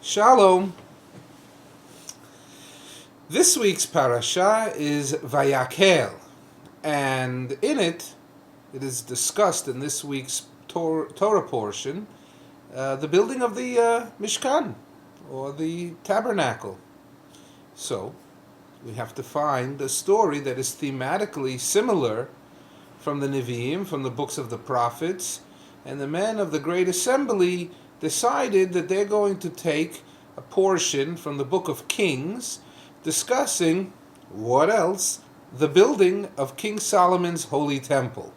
Shalom. This week's parasha is Vayakhel, and in it is discussed in this week's Torah portion the building of the Mishkan, or the tabernacle. So, we have to find a story that is thematically similar from the Nevi'im, from the books of the prophets, and the men of the Great Assembly decided that they're going to take a portion from the book of Kings discussing, what else? The building of King Solomon's Holy Temple.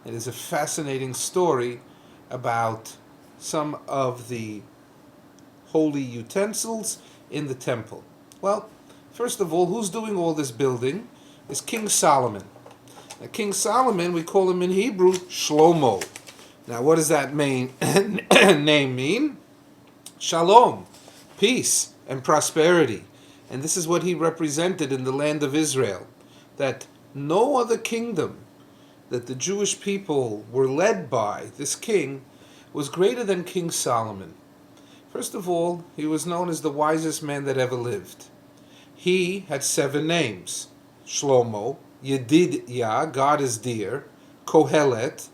It is a fascinating story about some of the holy utensils in the temple. Well, first of all, who's doing all this building is King Solomon. Now, King Solomon, we call him in Hebrew Shlomo. Now, what does that name mean? Shalom, peace and prosperity. And this is what he represented in the land of Israel, that no other kingdom that the Jewish people were led by, this king, was greater than King Solomon. First of all, he was known as the wisest man that ever lived. He had 7 names: Shlomo, Yedidya, God is dear, Kohelet,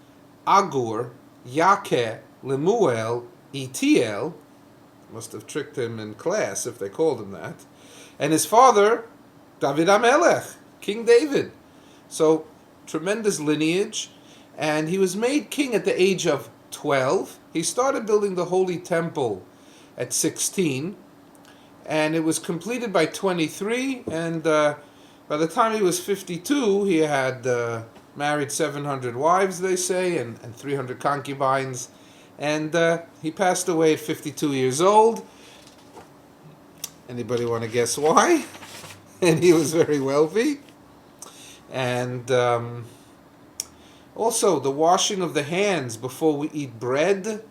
Agur, Yakeh, Lemuel, Etiel. Must have tricked him in class if they called him that. And his father, David HaMelech, King David. So, tremendous lineage. And he was made king at the age of 12. He started building the Holy Temple at 16. And it was completed by 23. And by the time he was 52, he had married 700 wives, they say, and 300 concubines. And he passed away at 52 years old. Anybody want to guess why? And he was very wealthy. And also the washing of the hands before we eat bread,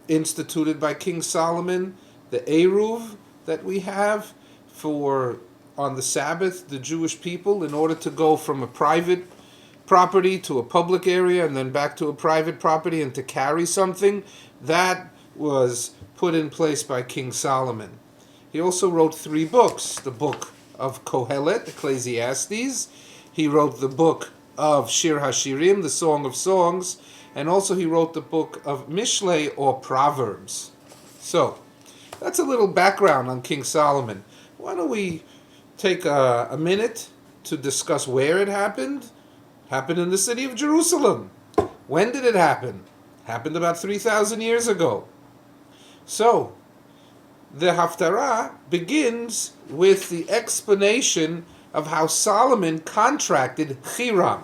instituted by King Solomon. The Eruv that we have for on the Sabbath, the Jewish people, in order to go from a private property to a public area and then back to a private property and to carry something, that was put in place by King Solomon. He also wrote 3 books: the book of Kohelet, Ecclesiastes. He wrote the book of Shir HaShirim, the Song of Songs, and also he wrote the book of Mishlei, or Proverbs. So, that's a little background on King Solomon. Why don't we take a minute to discuss where it happened? Happened in the city of Jerusalem. When did it happen? Happened about 3,000 years ago. So, the Haftarah begins with the explanation of how Solomon contracted Hiram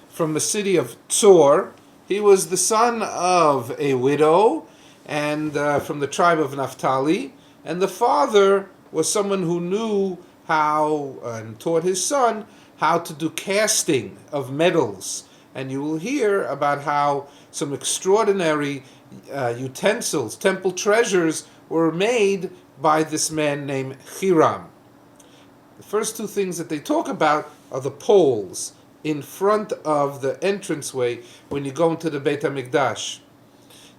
from the city of Tzor. He was the son of a widow and from the tribe of Naphtali, and the father was someone who knew how and taught his son how to do casting of metals. And you will hear about how some extraordinary utensils, temple treasures, were made by this man named Hiram. The first 2 things that they talk about are the poles in front of the entranceway when you go into the Beit HaMikdash.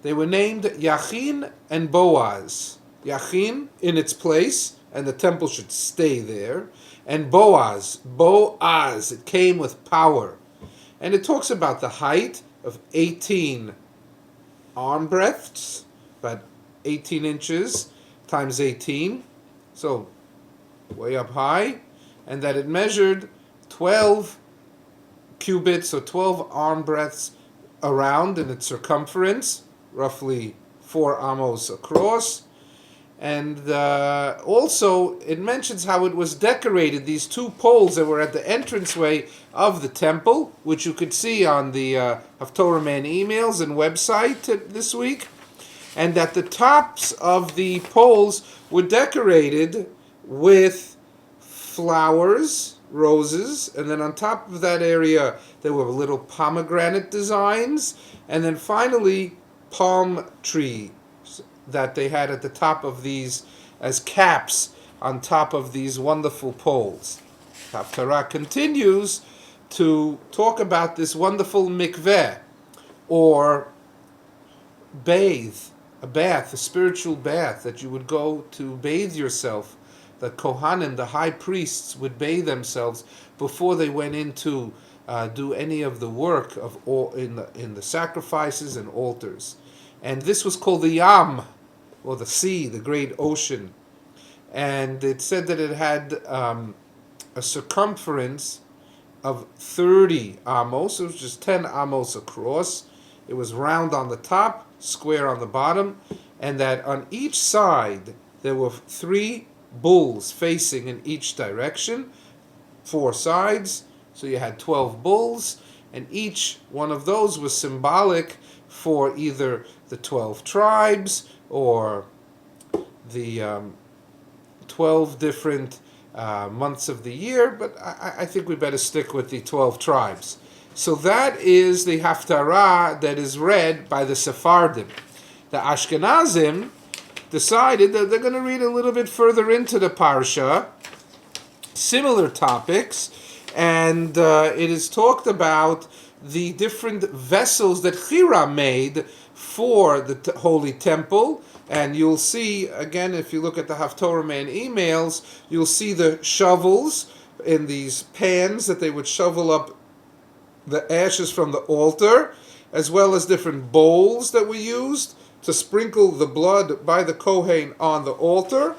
They were named Yachin and Boaz. Yachin in its place, and the temple should stay there. And Boaz, it came with power. And it talks about the height of 18 arm breadths, about 18 inches times 18, so way up high, and that it measured 12 cubits, or 12 arm breadths around in its circumference, roughly 4 amos across. And also it mentions how it was decorated, these 2 poles that were at the entranceway of the temple, which you could see on the Haftorahman emails and website this week, and that the tops of the poles were decorated with flowers, roses, and then on top of that area there were little pomegranate designs, and then finally palm trees that they had at the top of these as caps on top of these wonderful poles. Haftara continues to talk about this wonderful mikveh, or bathe a bath, a spiritual bath that you would go to bathe yourself. The Kohanim, the high priests, would bathe themselves before they went into do any of the work of all in the sacrifices and altars. And this was called the Yam, or the sea, the great ocean. And it said that it had a circumference of 30 amos, which is 10 amos across. It was round on the top, square on the bottom, and that on each side there were 3 bulls facing in each direction, 4 sides, so you had 12 bulls, and each one of those was symbolic for either the 12 tribes or the 12 different months of the year, but I think we better stick with the 12 tribes. So that is the Haftarah that is read by the Sephardim. The Ashkenazim decided that they're going to read a little bit further into the Parsha, similar topics, and it is talked about the different vessels that Hiram made for the Holy Temple. And you'll see, again, if you look at the Haftorahman emails, you'll see the shovels in these pans that they would shovel up the ashes from the altar, as well as different bowls that were used to sprinkle the blood by the Kohen on the altar.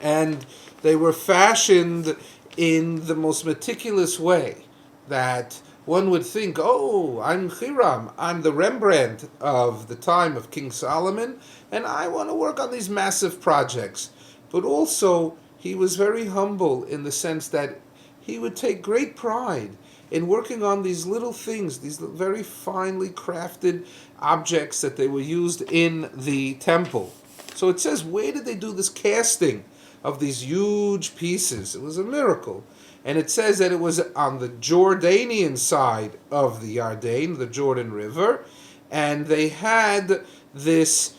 And they were fashioned in the most meticulous way that one would think, oh, I'm Hiram, I'm the Rembrandt of the time of King Solomon, and I want to work on these massive projects. But also, he was very humble in the sense that he would take great pride in working on these little things, these very finely crafted objects that they were used in the temple. So it says, where did they do this casting of these huge pieces? It was a miracle. And it says that it was on the Jordanian side of the Yarden, the Jordan River, and they had this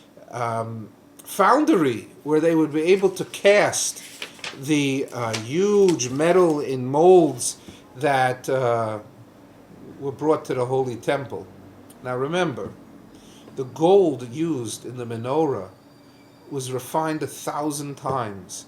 foundry where they would be able to cast the huge metal in molds that were brought to the Holy Temple. Now remember, the gold used in the menorah was refined 1,000 times.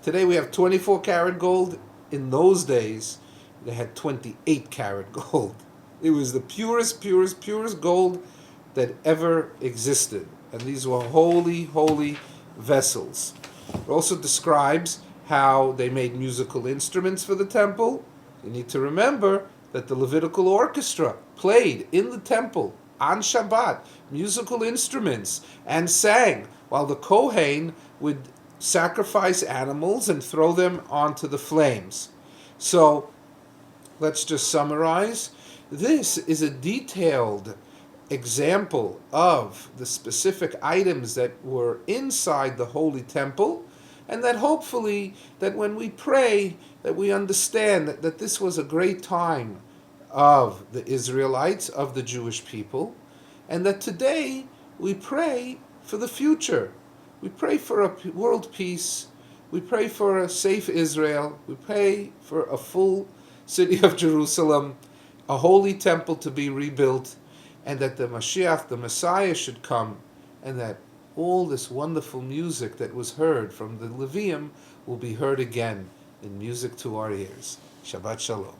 Today we have 24 karat gold. In those days, they had 28 karat gold. It was the purest gold that ever existed. And these were holy, holy vessels. It also describes how they made musical instruments for the temple. You need to remember that the Levitical orchestra played in the temple on Shabbat musical instruments and sang, while the Kohen would sacrifice animals and throw them onto the flames. So let's just summarize. This is a detailed example of the specific items that were inside the Holy Temple, and that hopefully that when we pray that we understand that this was a great time of the Israelites, of the Jewish people, and that today we pray for the future. We pray for a world peace. We pray for a safe Israel. We pray for a full city of Jerusalem, a holy temple to be rebuilt, and that the Mashiach, the Messiah, should come, and that all this wonderful music that was heard from the Levium will be heard again in music to our ears. Shabbat Shalom.